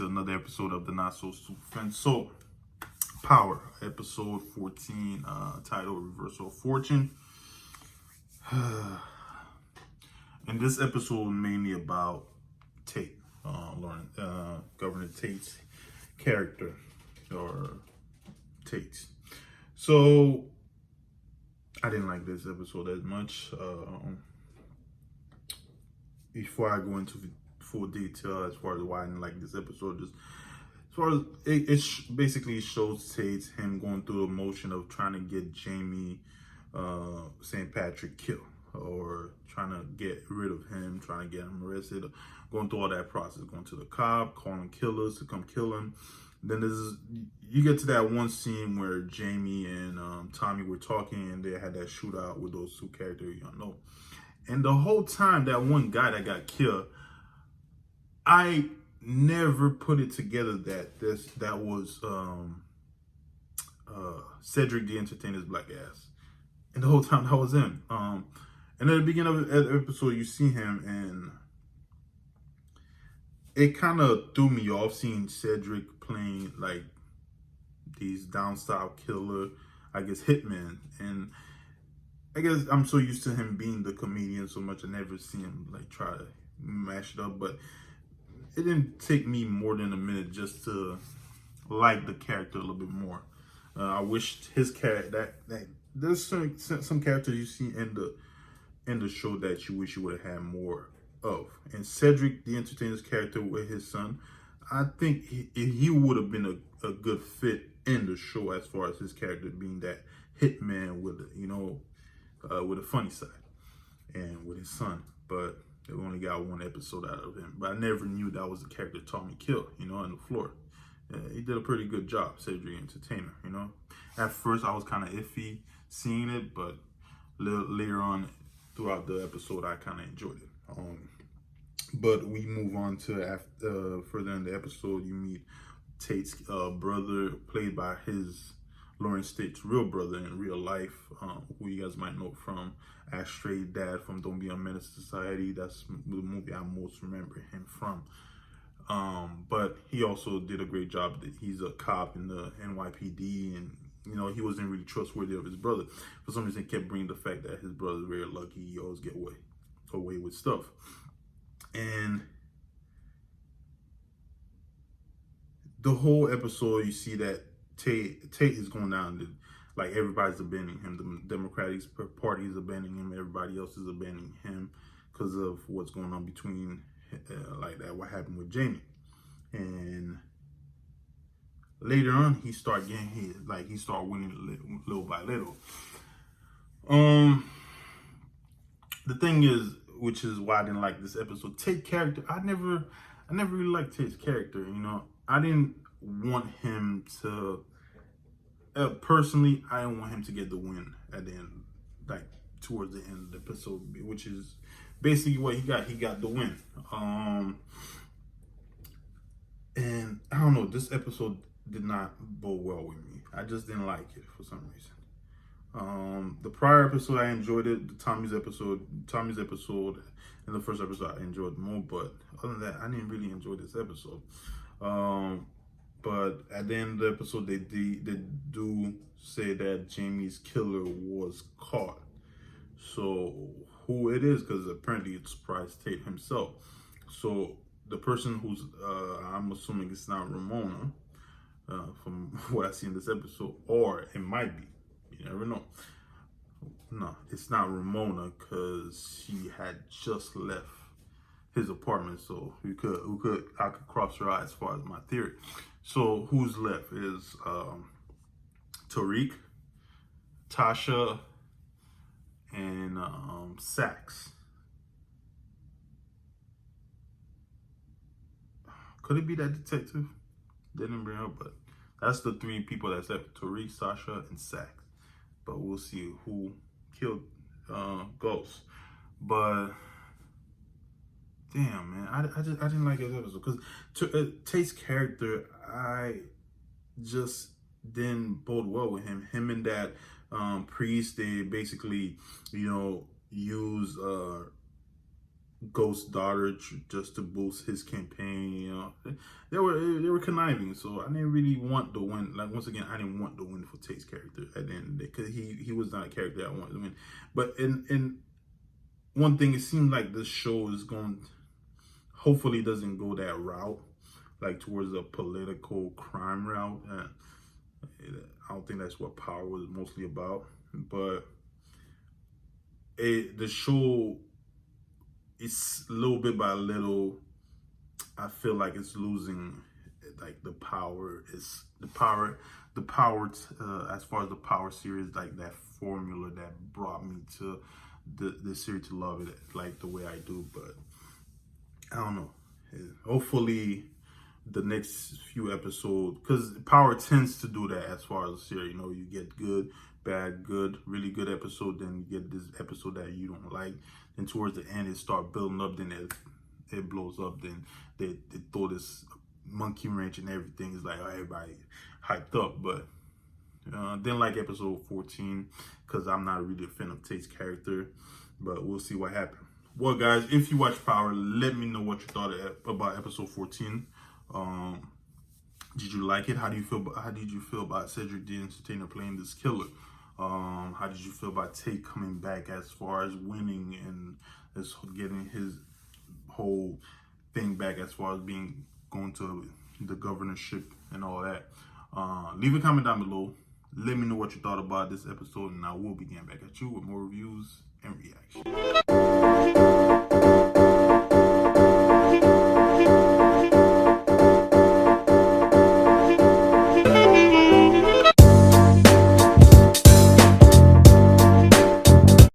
to another episode of the Not So Super Friends. So, Power, episode 14, titled Reversal of Fortune. And this episode mainly about Tate, Governor Tate's character, or Tate's. So, I didn't like this episode as much. Before I go into full detail as far as why I didn't like this episode, just as far as basically shows Tate him going through the motion of trying to get Jamie St. Patrick killed, or trying to get rid of him, trying to get him arrested, going through all that process, going to the cop, calling killers to come kill him. Then you get to that one scene where Jamie and Tommy were talking, and they had that shootout with those two characters you know. And the whole time, that one guy that got killed, I never put it together that that was Cedric the Entertainer's black ass. And the whole time that was him. And at the beginning of the episode, you see him, and it kind of threw me off seeing Cedric playing like these down style killer, I guess, hitman. And I guess I'm so used to him being the comedian so much, I never see him like try to mash it up. But it didn't take me more than a minute just to like the character a little bit more. I wish his character that there's some characters you see in the show that you wish you would have had more of. And Cedric the Entertainer's character with his son, I think he would have been a good fit in the show as far as his character being that hitman with with a funny side and with his son. But they only got one episode out of him. But I never knew that was the character Tommy killed, on the floor. He did a pretty good job, Cedric Entertainer, At first, I was kind of iffy seeing it, but later on throughout the episode, I kind of enjoyed it. But we move on to further in the episode, you meet Tate's brother, played by Lawrence Tate's real brother in real life, who you guys might know from Ashtray Dad from Don't Be a Menace to Society. That's the movie I most remember him from. But he also did a great job. He's a cop in the NYPD, and he wasn't really trustworthy of his brother. For some reason, he kept bringing the fact that his brother's very lucky. He always get away with stuff. And the whole episode, you see that Tate is going down. Like, everybody's abandoning him. The Democratic Party is abandoning him. Everybody else is abandoning him because of what's going on between, what happened with Jamie. And later on, he start getting hit. Like, he start winning little by little. The thing is, which is why I didn't like this episode, Tate character, I never really liked Tate's character. I didn't want him to. Personally, I didn't want him to get the win at the end, like towards the end of the episode, which is basically what he got. He got the win. And I don't know, this episode did not bode well with me. I just didn't like it for some reason. The prior episode, I enjoyed it. The Tommy's episode in the first episode, I enjoyed more. But other than that, I didn't really enjoy this episode. But at the end of the episode, they do say that Jamie's killer was caught. So who it is, because apparently it surprised Tate himself. So the person who's, I'm assuming it's not Ramona, from what I see in this episode, or it might be. You never know. No, it's not Ramona, because she had just left his apartment, so I could cross her eyes as far as my theory. So who's left is Tariq, Tasha, and Saxe. Could it be that detective? Didn't bring up, but that's the three people that's left: Tariq, Sasha, and Saxe. But we'll see who killed Ghost. But damn, man, I didn't like this episode because Tate's character, I just didn't bode well with him. Him and that priest, they basically, use Ghost's daughter just to boost his campaign. You know, they were conniving. So I didn't really want the win. Like once again, I didn't want the win for Tate's character at the end of the day because he was not a character I wanted to win. But in one thing, it seems like this show is going. Hopefully, doesn't go that route, like towards a political crime route. I don't think that's what Power was mostly about, but the show, it's little bit by little, I feel like it's losing like the power. It's the power as far as the Power series, like that formula that brought me to the series to love it like the way I do. But I don't know. Hopefully the next few episodes, because Power tends to do that as far as the series. You know, you get good, bad, good, really good episode, then you get this episode that you don't like. Then towards the end, it start building up. Then it blows up. Then they throw this monkey wrench and everything. It's like, oh, everybody hyped up, but didn't like episode 14 because I'm not really a fan of Tate's character. But we'll see what happens. Well, guys, if you watch Power, let me know what you thought about episode 14. Did you like it? How did you feel about Cedric the Entertainer playing this killer? How did you feel about Tate coming back as far as winning and getting his whole thing back as far as going to the governorship and all that? Leave a comment down below. Let me know what you thought about this episode, and I will be getting back at you with more reviews and reactions.